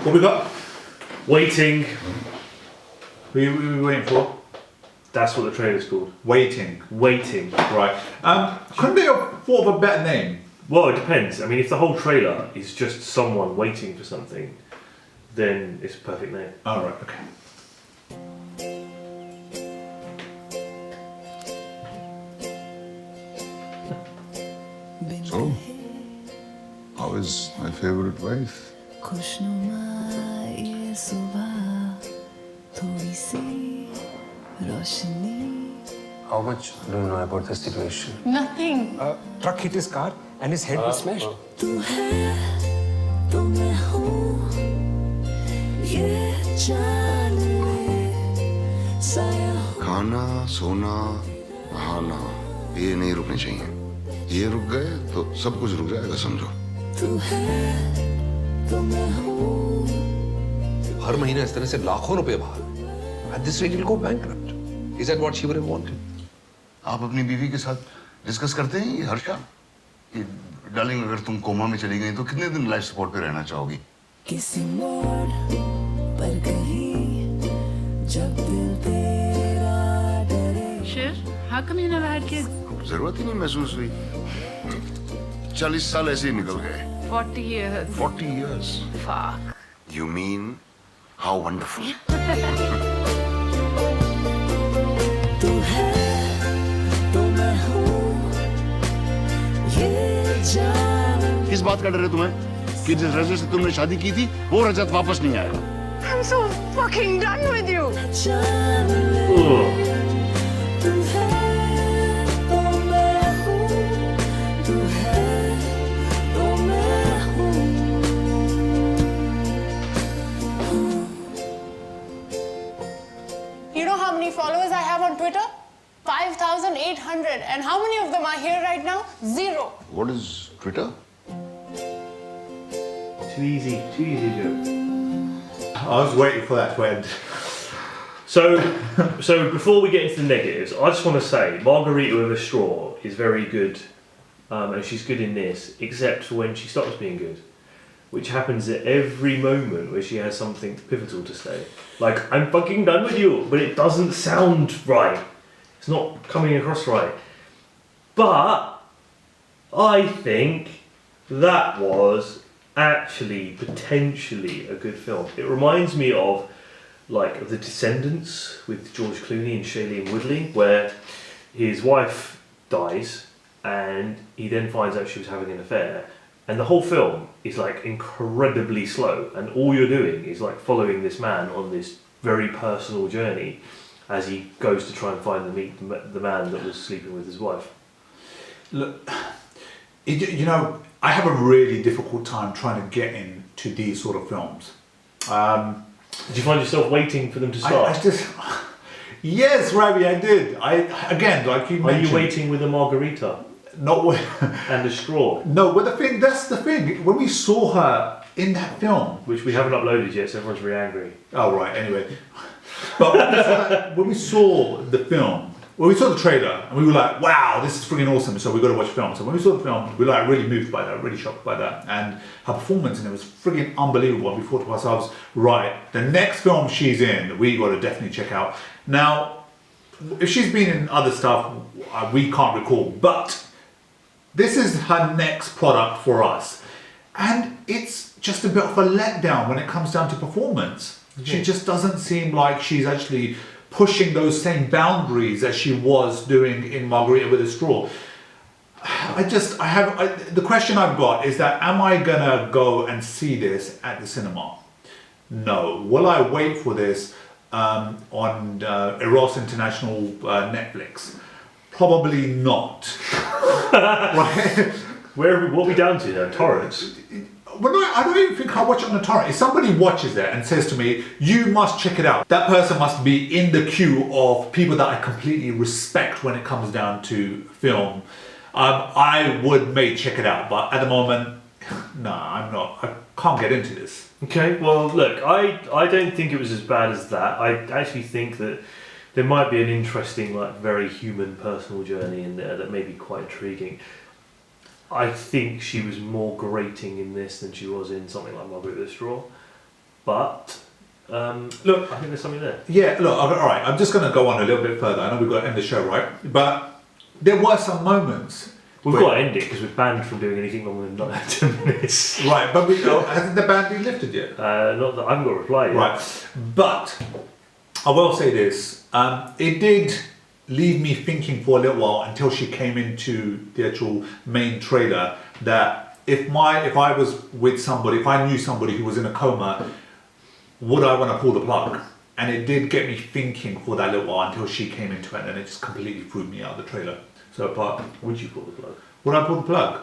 What we got? Waiting. Who are we waiting for? That's what the trailer's called. Waiting. Waiting. Right. Couldn't they have thought of a better name? Well, it depends. I mean, if the whole trailer is just someone waiting for something, then it's a perfect name. Oh, right, okay. So, how is my favorite wife? How much do you know about the situation? Nothing. A truck hit his car and his head was smashed. खाना सोना नहाना ये नहीं रुकने चाहिए ये रुक गए तो सब कुछ रुक जाएगा समझो हर महीने इस तरह से लाखों रुपए बाहर At this rate, he'll go bankrupt. Is that what she would have wanted? आप अपनी बीवी के साथ डिस्कस करते हैं ये हर्षा कि डार्लिंग अगर तुम कोमा में चली गई तो कितने दिन लाइफ सपोर्ट पे रहना चाहोगी किसी मोड़ पर कहीं जब दिल तेरा डरे Shiv, how come you never had kids? जरूरत ही नहीं महसूस हुई 40 साल ऐसे ही निकल गए 40 years. 40 years Fuck. You mean how wonderful तू है तो मैं हूँ ये जान किस बात का डर है तुम्हें कि जिस रजत से तुमने शादी की थी वो रजत वापस नहीं आएगा I'm so fucking done with you. जान ले तू है तो मैं हूँ तू है तो मैं हूँ You know how many followers I have on Twitter? 5,800. And how many of them are here right now? 0. What is Twitter? Too easy, Joe. I was waiting for that to end. So before we get into the negatives, I just want to say Margarita with a Straw is very good, and she's good in this, except for when she stops being good, which happens at every moment where she has something pivotal to say. Like, I'm fucking done with you, but it doesn't sound right. It's not coming across right. But I think that was actually potentially a good film. It reminds me of The Descendants with George Clooney and Shailene Woodley, where his wife dies and he then finds out she was having an affair. And the whole film is like incredibly slow, and all you're doing is like following this man on this very personal journey as he goes to try and meet the man that was sleeping with his wife. Look, you know, I have a really difficult time trying to get into these sort of films. Did you find yourself waiting for them to start? Yes, Ravi, I did. Again, like you mentioned. Are you waiting with a margarita? Not with... And a straw? No, but that's the thing. When we saw her in that film... Which we haven't uploaded yet, so everyone's very angry. Oh, right, anyway. But when we saw the film, when we saw the trailer, and we were like, wow, this is freaking awesome, so we've got to watch the film. So when we saw the film, we were like really moved by that, really shocked by that. And her performance in it was freaking unbelievable. And we thought to ourselves, right, the next film she's in, we got to definitely check out. Now, if she's been in other stuff, we can't recall, but this is her next product for us. And it's just a bit of a letdown when it comes down to performance. She just doesn't seem like she's actually pushing those same boundaries as she was doing in Margarita with a Straw. The question I've got is that, am I gonna go and see this at the cinema? No. Will I wait for this on Eros International Netflix? Probably not. What are we down to now? Torrents? Well, no, I don't even think I'll watch it on the torrent. If somebody watches it and says to me, you must check it out, that person must be in the queue of people that I completely respect when it comes down to film. I would maybe check it out, but at the moment, no, I'm not. I can't get into this. Okay, well, look, I don't think it was as bad as that. I actually think that there might be an interesting, very human, personal journey in there that may be quite intriguing. I think she was more grating in this than she was in something like Margaret with a Straw. But look, I think there's something there. Yeah, look, all right, I'm just going to go on a little bit further. I know we've got to end the show, right? But there were some moments. We've where- got to end it because we're banned from doing anything longer than 10 minutes. Right, but hasn't the ban been lifted yet? Not that I haven't got a reply yet. Right, but I will say this: it did leave me thinking for a little while until she came into the actual main trailer that if I was with somebody, if I knew somebody who was in a coma, would I want to pull the plug? And it did get me thinking for that little while until she came into it, and then it just completely threw me out of the trailer. So, but Would you pull the plug? would I pull the plug?